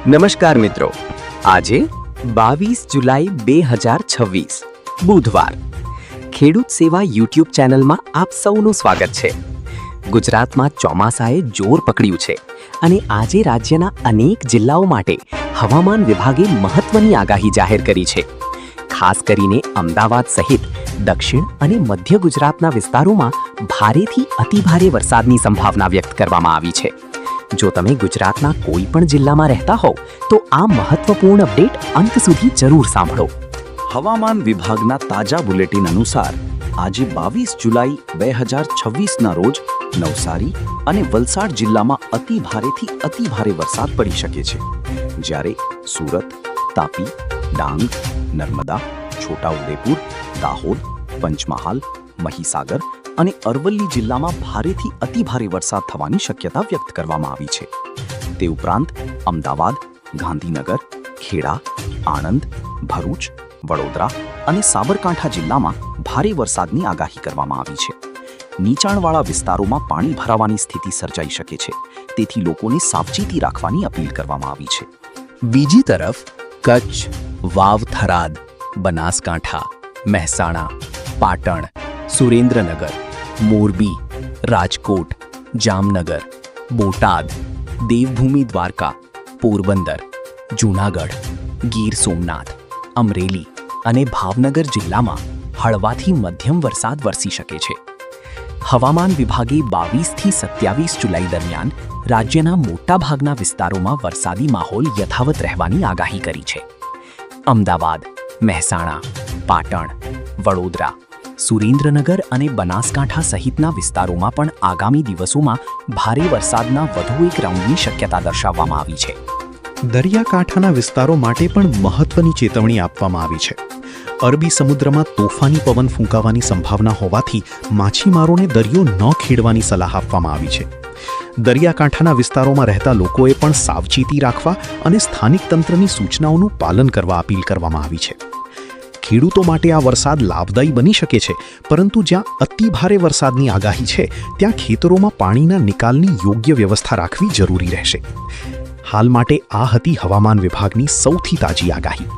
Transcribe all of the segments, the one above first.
નમસ્કાર મિત્રો, આજે 22 જુલાઈ 2026 બુધવાર ખેડૂત સેવા યુટ્યુબ ચેનલમાં આપ સૌનું સ્વાગત છે। ગુજરાતમાં ચોમાસાએ જોર પકડ્યું છે અને આજે રાજ્યના અનેક જિલ્લાઓ માટે હવામાન વિભાગે મહત્વની આગાહી જાહેર કરી છે। ખાસ કરીને અમદાવાદ સહિત દક્ષિણ અને મધ્ય ગુજરાતના વિસ્તારોમાં ભારેથી અતિભારે વરસાદની સંભાવના વ્યક્ત કરવામાં આવી છે। જો તમે ગુજરાતના કોઈ પણ જિલ્લામાં રહેતા હોવ તો આ મહત્વપૂર્ણ અપડેટ અંત સુધી જરૂર સાંભળો। હવામાન વિભાગના તાજા બુલેટિન અનુસાર આજે 22 જુલાઈ 2026ના રોજ નવસારી અને વલસાડ જિલ્લામાં અતિભારેથી અતિભારે વરસાદ પડી શકે છે, જ્યારે સુરત, તાપી, ડાંગ, નર્મદા, છોટાઉદેપુર, દાહોદ, પંચમહાલ, મહીસાગર અને અરવલ્લી જિલ્લામાં ભારેથી અતિભારે વરસાદ થવાની શક્યતા વ્યક્ત કરવામાં આવી છે। તે ઉપરાંત અમદાવાદ, ગાંધીનગર, ખેડા, આણંદ, ભરૂચ, વડોદરા અને સાબરકાંઠા જિલ્લામાં ભારે વરસાદની આગાહી કરવામાં આવી છે। નીચાણવાળા વિસ્તારોમાં પાણી ભરાવાની સ્થિતિ સર્જાઈ શકે છે, તેથી લોકોને સાવચેતી રાખવાની અપીલ કરવામાં આવી છે। બીજી તરફ કચ્છ, વાવ, થરાદ, બનાસકાંઠા, મહેસાણા, પાટણ, સુરેન્દ્રનગર, મોરબી, રાજકોટ, જામનગર, બોટાદ, દેવભૂમિ દ્વારકા, પોરબંદર, જૂનાગઢ, ગીર સોમનાથ, અમરેલી અને ભાવનગર જિલ્લામાં હળવાથી મધ્યમ વરસાદ વરસી શકે છે। હવામાન વિભાગે 22થી 27 જુલાઈ દરમિયાન રાજ્યના મોટાભાગના વિસ્તારોમાં વરસાદી માહોલ યથાવત રહેવાની આગાહી કરી છે। અમદાવાદ, મહેસાણા, પાટણ, વડોદરા, સુરેન્દ્રનગર અને બનાસકાંઠા સહિતના વિસ્તારોમાં પણ આગામી દિવસોમાં ભારે વરસાદના વધુ એક રાઉન્ડની શક્યતા દર્શાવવામાં આવી છે। દરિયાકાંઠાના વિસ્તારો માટે પણ મહત્વની ચેતવણી આપવામાં આવી છે। અરબી સમુદ્રમાં તોફાની પવન ફૂંકાવાની સંભાવના હોવાથી માછીમારોને દરિયો ન ખેડવાની સલાહ આપવામાં આવી છે। દરિયાકાંઠાના વિસ્તારોમાં રહેતા લોકોએ પણ સાવચેતી રાખવા અને સ્થાનિક તંત્રની સૂચનાઓનું પાલન કરવા અપીલ કરવામાં આવી છે। ખેડૂતો માટે આ વરસાદ લાભદાયી બની શકે છે, પરંતુ જ્યાં અતિભારે વરસાદની આગાહી છે ત્યાં ખેતરોમાં પાણીના નિકાલની યોગ્ય વ્યવસ્થા રાખવી જરૂરી રહેશે। હાલ માટે આ હતી હવામાન વિભાગની સૌથી તાજી આગાહી।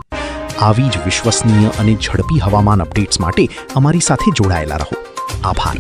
આવી જ વિશ્વસનીય અને ઝડપી હવામાન અપડેટ્સ માટે અમારી સાથે જોડાયેલા રહો। આભાર।